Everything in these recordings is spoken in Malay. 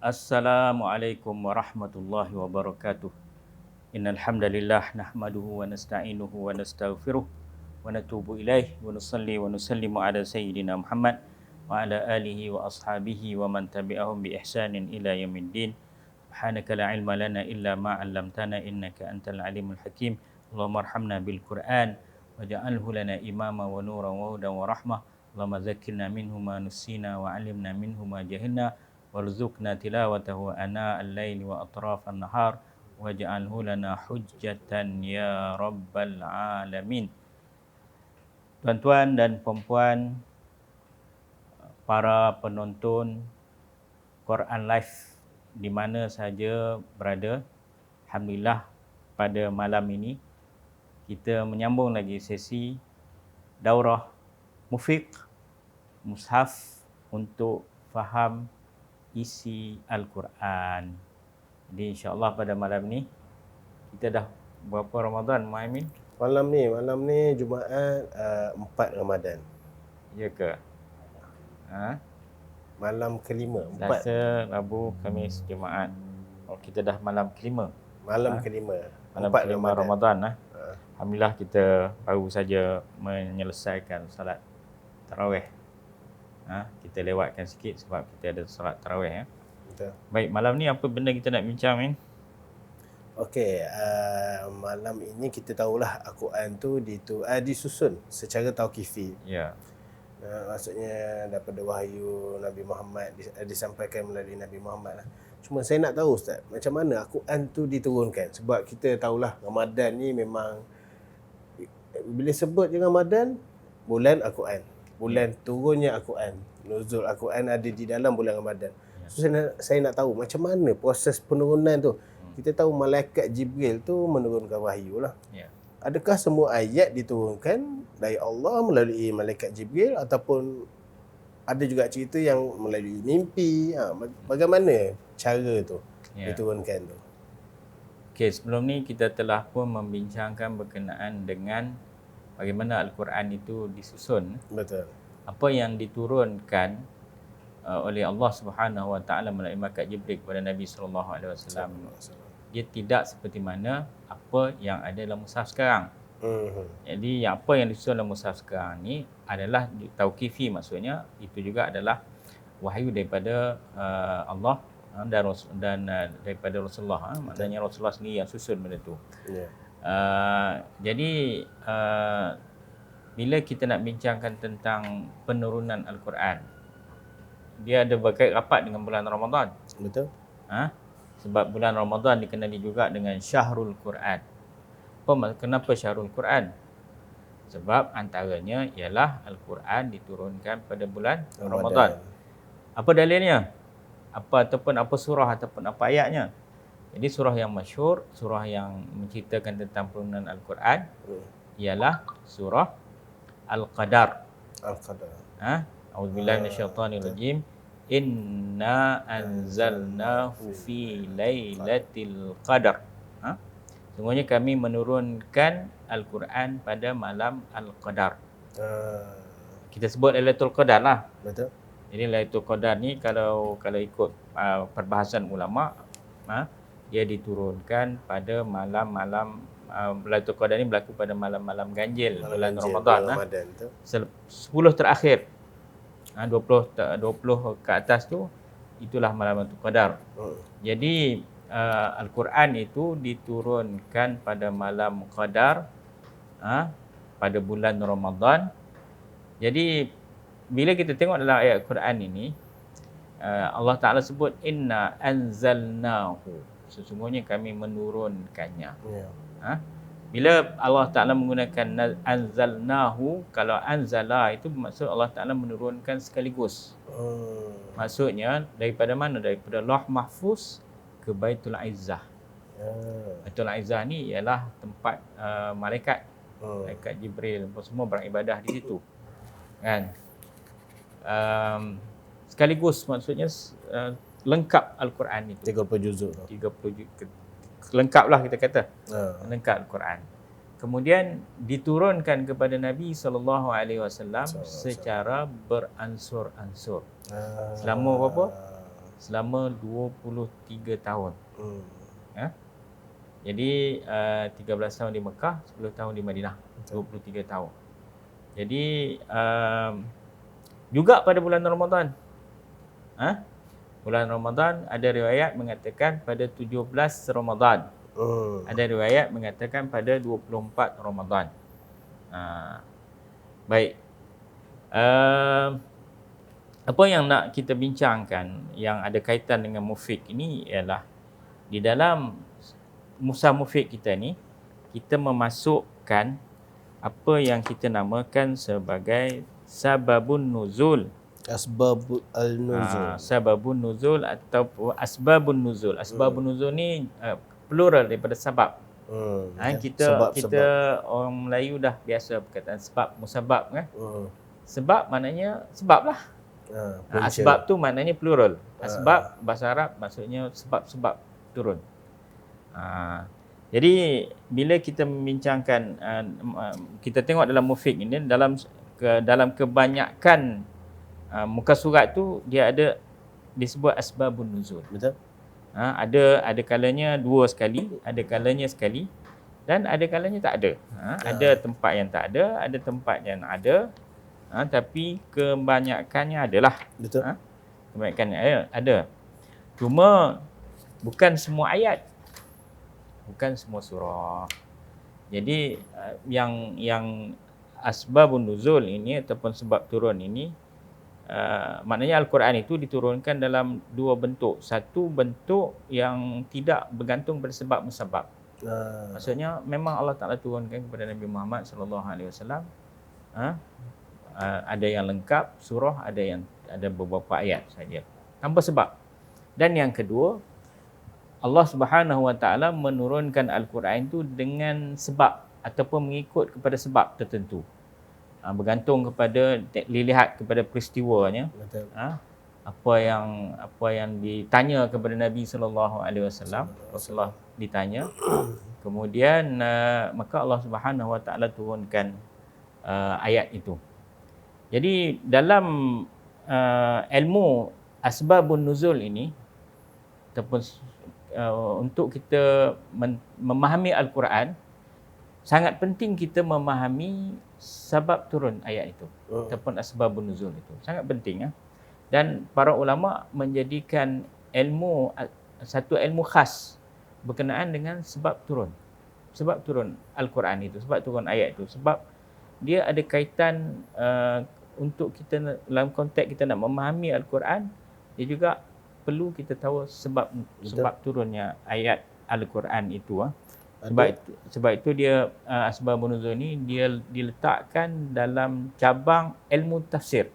Assalamualaikum warahmatullahi wabarakatuh. Innal hamdalillah nahmaduhu wa nasta'inuhu wa nastaghfiruh wa natubu ilaih wa nusalli wa nusallimu ala sayyidina Muhammad wa ala alihi wa ashabihi wa man tabi'ahum bi ihsanin ila yaumiddin. Subhanaka la ilma lana illa ma 'allamtana innaka antal alimul hakim. Allahumma arhamna bil Qur'an waj'alhu lana imama wa nuran wa hudan wa rahmah. Allahumma zakkirna minhu ma nusina wa 'allimna minhu ma jahilna warzuqna tilawatahu ana al-laili wa atrafan nahar waj'alhu lana hujjatan ya rabbal alamin. Tuan-tuan dan puan-puan, para penonton Quran Live di mana sahaja berada, alhamdulillah pada malam ini kita menyambung lagi sesi daurah mufiq mushaf untuk faham isi Al-Quran. Jadi insya-Allah pada malam ni kita dah berapa Ramadan, Muhaimin? Malam ni Jumaat 4 Ramadan. Ya ke? Malam kelima, 4. Selasa, Rabu, Khamis, Jumaat. Oh, kita dah malam kelima. Malam kelima. Malam 4 kelima Ramadan. Alhamdulillah kita baru saja menyelesaikan salat tarawih. Kita lewatkan sikit sebab kita ada solat tarawih. Betul. Baik, malam ni apa benda kita nak bincang, Min? Okey, malam ini kita tahulah Al-Quran tu disusun secara tauqifi. Ya. Maksudnya daripada wahyu Nabi Muhammad disampaikan melalui Nabi Muhammad lah. Cuma saya nak tahu Ustaz, macam mana Al-Quran tu diturunkan? Sebab kita tahulah Ramadan ni memang bila sebut je Ramadan, bulan Al-Quran. Bulan turunnya Al-Quran, nuzul Al-Quran ada di dalam bulan Ramadan. So saya nak tahu macam mana proses penurunan tu. Kita tahu malaikat Jibril tu menurunkan wahyu lah. Adakah semua ayat diturunkan dari Allah melalui malaikat Jibril ataupun ada juga cerita yang melalui mimpi? Bagaimana cara tu diturunkan tu? Okey, sebelum ni kita telah pun membincangkan berkenaan dengan bagaimana Al-Quran itu disusun. Betul. Apa yang diturunkan oleh Allah Subhanahu Wa Taala melalui malaikat Jibril kepada Nabi sallallahu alaihi wasallam, dia tidak seperti mana apa yang ada dalam mushaf sekarang. Jadi apa yang disusun dalam mushaf sekarang ni adalah tauqifi, maksudnya itu juga adalah wahyu daripada Allah dan daripada Rasulullah. Maknanya Rasulullah sendiri yang susun benda tu. Jadi bila kita nak bincangkan tentang penurunan Al-Quran, dia ada berkait rapat dengan bulan Ramadan. Betul. Sebab bulan Ramadan dikenali juga dengan Syahrul Quran. Kenapa Syahrul Quran? Sebab antaranya ialah Al-Quran diturunkan pada bulan Ramadan. Apa dalilnya? Ataupun apa surah ataupun apa ayatnya? Jadi surah yang masyhur, surah yang menceritakan tentang penurunan Al-Quran ialah surah Al-Qadar. A'udzubillahi minasyaitonirrajim. Inna anzalnahu fi lailatul qadar. Semuanya kami menurunkan Al-Quran pada malam Al-Qadar. Kita sebut Lailatul Qadar lah. Betul. Jadi Lailatul Qadar ni kalau ikut perbahasan ulama, dia diturunkan pada malam-malam Lailatul Qadar ni berlaku pada malam-malam ganjil bulan Ramadan. 10 terakhir. 20 ke atas tu itulah malam Lailatul Qadar. Jadi Al-Quran itu diturunkan pada malam Qadar pada bulan Ramadan. Jadi bila kita tengok dalam ayat Quran ini, Allah Ta'ala sebut inna anzalnahu, sesungguhnya kami menurunkannya. Bila Allah Ta'ala menggunakan anzalnahu, kalau anzala itu maksud Allah Ta'ala menurunkan sekaligus. Maksudnya daripada mana? Daripada Lauh Mahfuz ke Baitul Izzah. Baitul Izzah ni ialah tempat malaikat. Malaikat Jibril semua beribadah di situ. Kan? Sekaligus maksudnya lengkap Al-Quran itu. 30 juzuk. 30 juzuk. Lengkaplah kita kata. Lengkap Al-Quran. Kemudian diturunkan kepada Nabi SAW secara beransur-ansur. Selama berapa? selama 23 tahun. Ha? Jadi 13 tahun di Mekah, 10 tahun di Madinah, 23 tahun. Jadi juga pada bulan Ramadan. Bulan Ramadan ada riwayat mengatakan pada 17 Ramadan. Ada riwayat mengatakan pada 24 Ramadan. Baik. Apa yang nak kita bincangkan yang ada kaitan dengan Mufiq ini ialah di dalam Musa Mufiq kita ni, kita memasukkan apa yang kita namakan sebagai sababun nuzul. Asbabul nuzul. Sababun nuzul atau asbabun nuzul. Asbabun nuzul ni plural daripada sebab. Kita orang Melayu dah biasa perkataan sebab, musabab kan. Sebab maknanya sebab lah. Asbab tu maknanya plural. Asbab bahasa Arab maksudnya sebab-sebab turun. Jadi bila kita membincangkan, kita tengok dalam Mufiq ini, dalam kebanyakan muka surat tu dia ada disebut asbabun nuzul. Betul. Ada kalanya dua sekali, ada kalanya sekali, dan ada kalanya tak ada. Ada tempat yang tak ada tempat yang ada. Tapi kebanyakannya adalah. Betul. Kebanyakannya ada. Cuma bukan semua ayat. Bukan semua surah. Jadi yang asbabun nuzul ini ataupun sebab turun ini, maknanya Al-Quran itu diturunkan dalam dua bentuk. Satu bentuk yang tidak bergantung pada sebab musabab. Maksudnya memang Allah Ta'ala turunkan kepada Nabi Muhammad SAW. Ada yang lengkap surah, ada beberapa ayat saja tanpa sebab. Dan yang kedua, Allah Subhanahu Wa Ta'ala menurunkan Al-Quran itu dengan sebab ataupun mengikut kepada sebab tertentu. Bergantung kepada, dilihat kepada peristiwanya. Betul. Apa yang ditanya kepada Nabi sallallahu alaihi wasallam, Rasulullah ditanya. Kemudian maka Allah Subhanahu Wa Ta'ala turunkan ayat itu. Jadi dalam ilmu asbabun nuzul ini ataupun untuk kita memahami Al-Quran, sangat penting kita memahami sebab turun ayat itu ataupun asbabun nuzul itu. Sangat penting. Dan para ulama menjadikan satu ilmu khas berkenaan dengan sebab turun. Sebab turun Al-Quran itu, sebab turun ayat itu. Sebab dia ada kaitan untuk kita dalam konteks kita nak memahami Al-Quran, dia juga perlu kita tahu sebab turunnya ayat Al-Quran itu. Sebab itu dia asbabun nuzul ni dia diletakkan dalam cabang ilmu tafsir.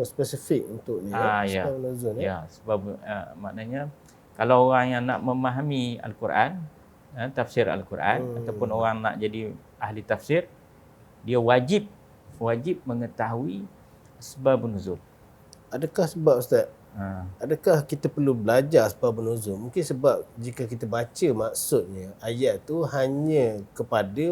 Spesifik untuk ni. Ya. Nuzul, ya, sebab maknanya kalau orang yang nak memahami Al-Quran, tafsir Al-Quran, ataupun orang nak jadi ahli tafsir, dia wajib mengetahui asbabun nuzul. Adakah sebab Ustaz? Adakah kita perlu belajar asbabun nuzul? Mungkin sebab jika kita baca maksudnya ayat tu hanya kepada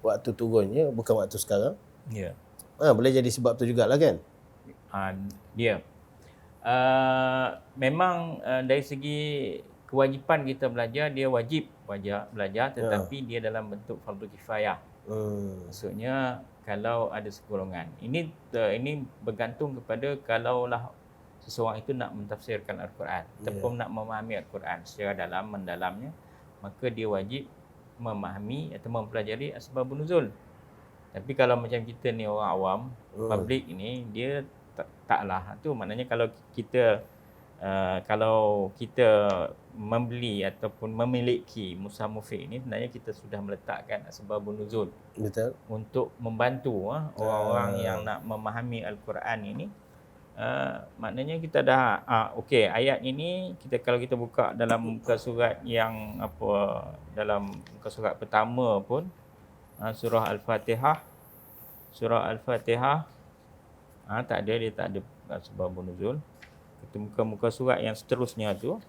waktu turunnya, bukan waktu sekarang. Ya. Boleh jadi sebab tu jugalah kan? Dia. Memang dari segi kewajipan kita belajar, dia wajib belajar, tetapi dia dalam bentuk fardu kifayah. Maksudnya kalau ada segolongan. Ini bergantung kepada kalaulah seseorang itu nak mentafsirkan Al-Quran ataupun nak memahami Al-Quran secara mendalamnya, maka dia wajib memahami atau mempelajari asbabun nuzul. Tapi kalau macam kita ni orang awam, public ini, dia taklah. Itu maknanya kalau kita membeli ataupun memiliki Musa Mufiq ini, sebenarnya kita sudah meletakkan asbabun nuzul. Betul. Untuk membantu orang-orang yang nak memahami Al-Quran ini. Maknanya kita dah okey, ayat ini kalau kita buka dalam muka surat yang dalam muka surat pertama pun, surah Al-Fatihah tak ada asbabun nuzul. Kita muka surat yang seterusnya tu,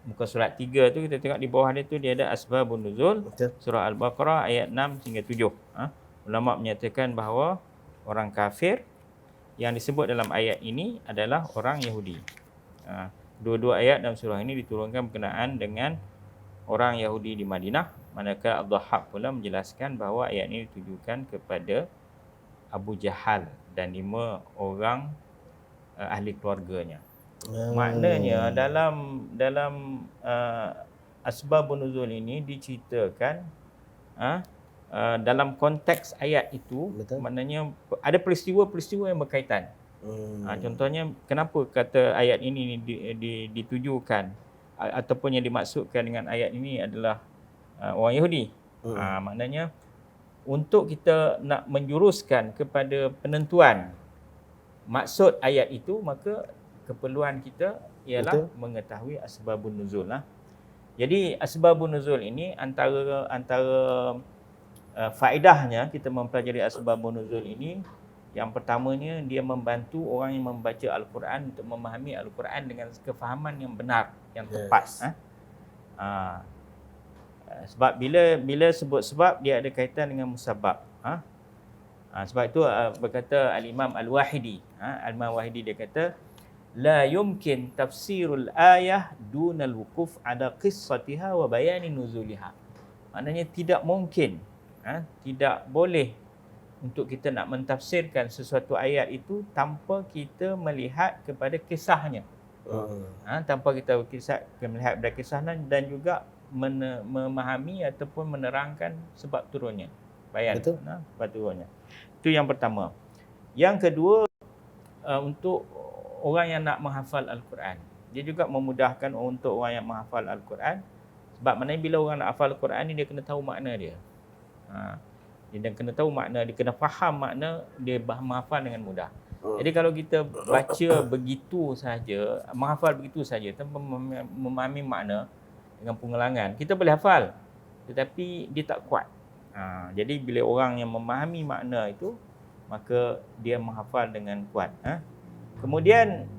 muka surat 3 tu, kita tengok di bawah dia tu, dia ada asbabun nuzul. Surah Al-Baqarah ayat 6 hingga 7. Ulama menyatakan bahawa orang kafir yang disebut dalam ayat ini adalah orang Yahudi. Dua-dua ayat dalam surah ini diturunkan berkenaan dengan orang Yahudi di Madinah, manakala Ad-Dhahhak pula menjelaskan bahawa ayat ini ditujukan kepada Abu Jahal dan 5 orang ahli keluarganya. Maknanya dalam asbabun nuzul ini diceritakan dalam konteks ayat itu. Betul. Maknanya ada peristiwa-peristiwa yang berkaitan. Contohnya kenapa kata ayat ini ditujukan ataupun yang dimaksudkan dengan ayat ini adalah orang Yahudi. Maknanya untuk kita nak menjuruskan kepada penentuan maksud ayat itu, maka keperluan kita ialah mengetahui asbabun nuzul lah. Jadi asbabun nuzul ini antara faedahnya kita mempelajari asbabun nuzul ini, yang pertamanya dia membantu orang yang membaca Al-Quran untuk memahami Al-Quran dengan kefahaman yang benar, yang tepat. Sebab bila sebut sebab, dia ada kaitan dengan musabab. Sebab itu berkata Al-Imam Al-Wahidi, Al-Imam Wahidi dia kata, la yumkin tafsirul ayah dunal wukuf ala qissatiha wa bayani nuzuliha. Maknanya tidak mungkin, tidak boleh untuk kita nak mentafsirkan sesuatu ayat itu tanpa kita melihat kepada kisahnya. Tanpa kita melihat pada kisahnya dan juga memahami ataupun menerangkan sebab turunnya. Bayan. Sebab turunnya. Itu yang pertama. Yang kedua, untuk orang yang nak menghafal Al-Quran. Dia juga memudahkan untuk orang yang menghafal Al-Quran. Sebab maknanya bila orang nak hafal Al-Quran ni, dia kena tahu makna dia. Dia kena tahu makna, dia kena faham makna, dia menghafal dengan mudah. Jadi kalau kita baca begitu saja, menghafal begitu saja tanpa memahami makna dengan pengulangan, kita boleh hafal, tetapi dia tak kuat. Jadi bila orang yang memahami makna itu, maka dia menghafal dengan kuat. Kemudian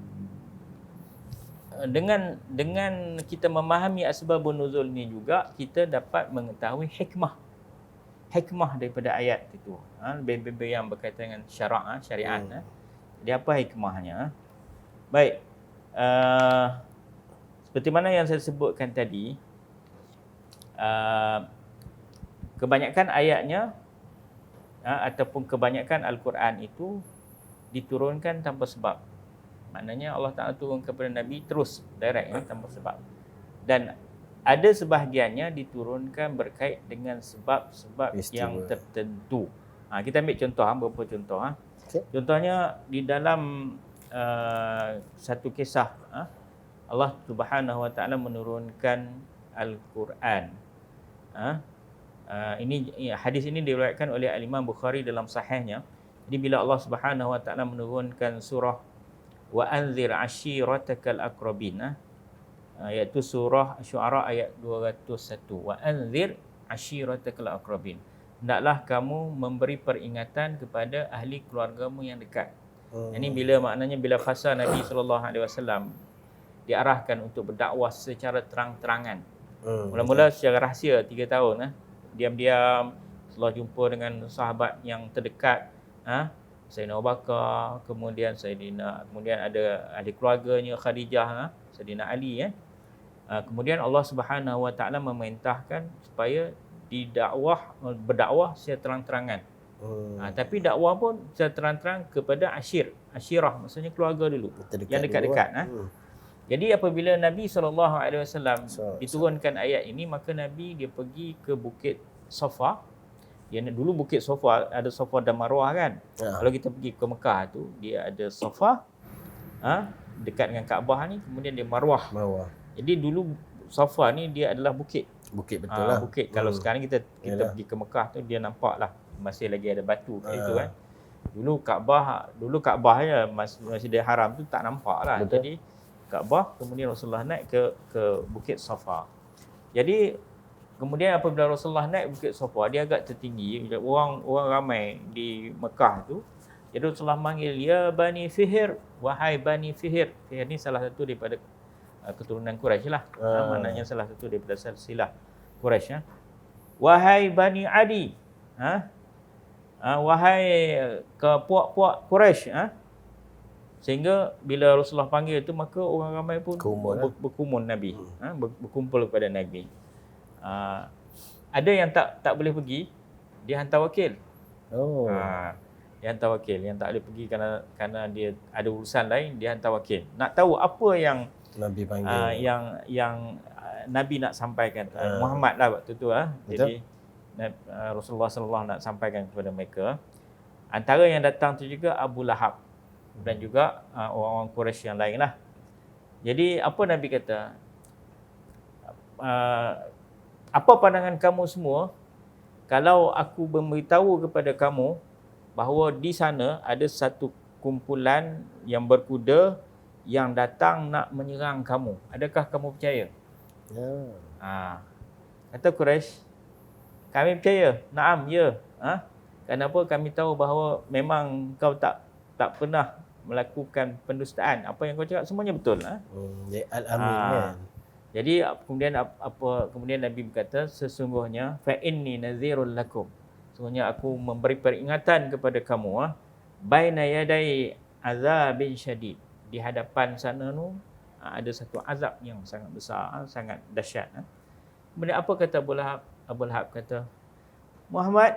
dengan kita memahami asbabun nuzul ni juga, kita dapat mengetahui hikmah daripada ayat itu. Lebih yang berkaitan dengan syariat. Jadi apa hikmahnya? Baik. Seperti mana yang saya sebutkan tadi, kebanyakan ayatnya ataupun kebanyakan Al-Quran itu diturunkan tanpa sebab. Maknanya Allah Ta'ala turun kepada Nabi terus, direct, tanpa sebab. Dan ada sebahagiannya diturunkan berkait dengan sebab-sebab yang tertentu. Kita ambil contoh, beberapa contoh. Contohnya di dalam satu kisah, Allah Subhanahu Wa Ta'ala menurunkan Al-Quran. Hadis ini diriwayatkan oleh Al-Imam Bukhari dalam sahihnya. Jadi bila Allah Subhanahu Wa Ta'ala menurunkan surah wa anzir ashiratakal aqrabin, iaitu surah Syu'ara ayat 201. Wa anzir ashiratakal aqrabin. Hendaklah kamu memberi peringatan kepada ahli keluargamu yang dekat. Ini bila fasa Nabi SAW diarahkan untuk berdakwah secara terang-terangan. Mula-mula secara rahsia 3 tahun, diam-diam setelah jumpa dengan sahabat yang terdekat, Sayyidina Abu Bakar, kemudian ada ahli keluarganya Khadijah, Sayyidina Ali. Kemudian Allah Subhanahu Wa Ta'ala memerintahkan supaya berdakwah secara terang-terangan. Tapi dakwah pun secara terang-terang kepada asyirah, maksudnya keluarga dulu, yang dekat-dekat. Jadi apabila Nabi SAW diturunkan ayat ini, maka Nabi dia pergi ke Bukit Safa. Dulu Bukit Safa, ada Safa dan Marwah kan. Kalau kita pergi ke Mekah tu, dia ada Safa, dekat dengan Kaabah ni, kemudian dia Marwah. Jadi dulu Safa ni dia adalah bukit. Bukit betul lah. Bukit. Kalau sekarang kita pergi ke Mekah tu, dia nampak lah masih lagi ada batu kat situ kan. Dulu Kaabah ya, Masjidil Haram tu tak nampak lah. Betul. Jadi Kaabah, kemudian Rasulullah naik ke Bukit Safa. Jadi kemudian apabila Rasulullah naik Bukit Safa, dia agak tertinggi, orang ramai di Mekah tu. Jadi Rasulullah manggil, ya Bani Fihr, wahai Bani Fihr. Fihr ni salah satu daripada keturunan Quraisy lah. Maknanya salah satu daripada silsilah Quraisy. Wahai Bani Adi, wahai ke puak-puak Quraisy, Sehingga bila Rasulullah panggil itu, maka orang ramai pun Kumpul, berkumpul Nabi, berkumpul kepada Nabi. Ada yang tak boleh pergi, dia hantar wakil. Oh. Dia hantar wakil. Yang tak boleh pergi kerana dia ada urusan lain, dia hantar wakil. Nak tahu apa yang Nabi panggil. yang Nabi nak sampaikan. Muhammad lah waktu tu. Jadi Rasulullah SAW nak sampaikan kepada mereka. Antara yang datang tu juga Abu Lahab dan juga orang-orang Quraisy yang lain lah. Jadi apa Nabi kata? Apa pandangan kamu semua kalau aku memberitahu kepada kamu bahawa di sana ada satu kumpulan yang berkuda yang datang nak menyerang kamu. Adakah kamu percaya? Kata Quraisy, kami percaya. Naam, ya. Kenapa? Kami tahu bahawa memang kau tak pernah melakukan pendustaan. Apa yang kau cakap semuanya betul. Al-Amin kan. Jadi kemudian Nabi berkata, sesungguhnya fa inni nadhirul lakum. Sesungguhnya aku memberi peringatan kepada kamu baina yaday azabin syadid. Di hadapan sana tu ada satu azab yang sangat besar, sangat dahsyat. Kemudian apa kata Abu Lahab? Abu Lahab kata, Muhammad,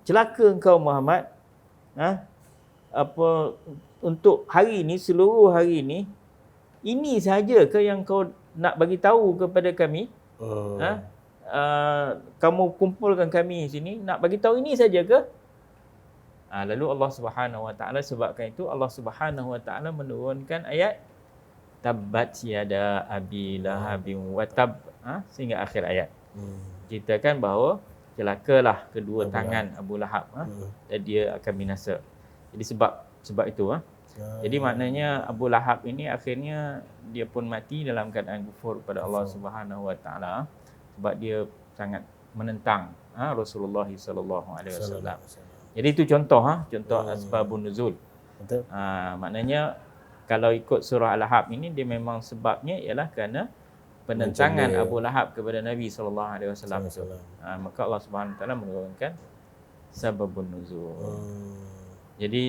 celaka engkau Muhammad. Untuk hari ini, seluruh hari ini, ini sahaja ke yang kau nak bagi tahu kepada kami? Kamu kumpulkan kami sini, nak bagi tahu ini saja ke? Lalu Allah Subhanahu Wa Taala, sebabkan itu Allah Subhanahu Wa Taala menurunkan ayat Tabbat yada abi lahabin wa tab, sehingga akhir ayat. Ceritakan bahawa celakalah kedua tangan Abu Lahab, dan dia akan binasa. Jadi sebab itu jadi maknanya Abu Lahab ini akhirnya dia pun mati dalam keadaan kufur kepada Allah Subhanahu Wa Taala, sebab dia sangat menentang Rasulullah sallallahu alaihi wasallam. Jadi itu contoh asbabun nuzul. Betul. Maknanya kalau ikut surah Al-Ahqaf ini, dia memang sebabnya ialah kerana penentangan Abu Lahab kepada Nabi sallallahu alaihi wasallam. Maka Allah Subhanahu Wa Taala menurunkan sababun nuzul. Jadi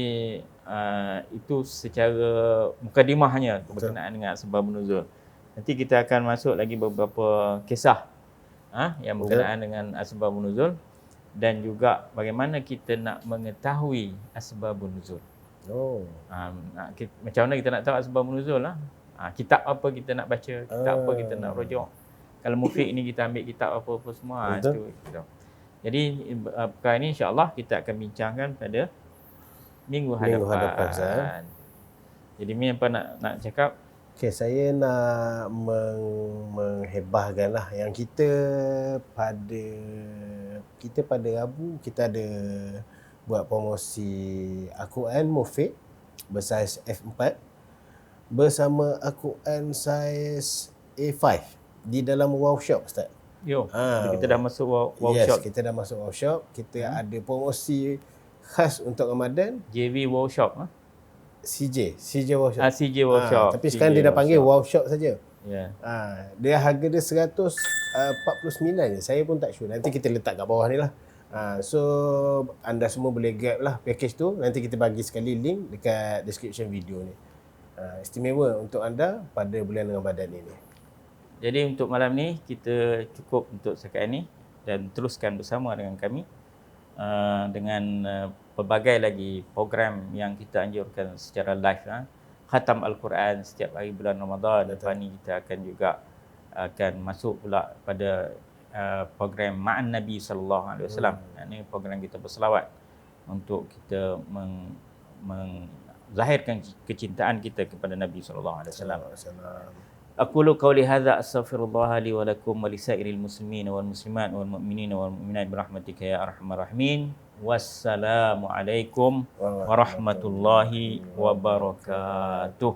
itu secara mukadimahnya berkenaan dengan asbabun nuzul. Nanti kita akan masuk lagi beberapa kisah yang berkenaan dengan asbabun nuzul, dan juga bagaimana kita nak mengetahui asbabun nuzul. Macam mana kita nak tahu asbabun nuzul kitab apa kita nak baca, kitab apa kita nak rujuk. Kalau Mufiq ni kita ambil kitab apa-apa semua itu. Jadi perkara ini insya-Allah kita akan bincangkan pada minggu hadapan. Jadi ni apa nak cakap? Okey, saya nak menghebahkanlah yang kita pada Rabu kita ada buat promosi Al-Quran Mufiq bersaiz F4 bersama Al-Quran saiz A5 di dalam workshop, Ustaz. Kita dah masuk workshop. Yes, kita dah masuk workshop. Kita ada promosi khas untuk Ramadan. JV workshop. CJ workshop. CJ workshop. Tapi sekarang dia dah panggil workshop saja. Dia harga dia 149 je. Saya pun tak sure. Nanti kita letak kat bawah ni lah. So anda semua boleh grab lah package tu. Nanti kita bagi sekali link dekat description video ni. Istimewa untuk anda pada bulan Ramadan ini. Jadi untuk malam ni kita cukup untuk setakat ini, dan teruskan bersama dengan kami dengan pelbagai lagi program yang kita anjurkan secara live. Khatam Al-Quran setiap hari bulan Ramadan. Lepas ni kita akan juga masuk pula pada program Ma'an Nabi sallallahu alaihi wasallam. Ini program kita berselawat untuk kita zahirkan kecintaan kita kepada Nabi sallallahu alaihi wasallam. Aqulu qawli hadza astaghfirullah li wa lakum wa lisairil muslimin wal muslimat wal mu'minin wal mu'minat bi rahmatika ya arhamar rahimin. Wassalamu alaikum warahmatullahi wabarakatuh.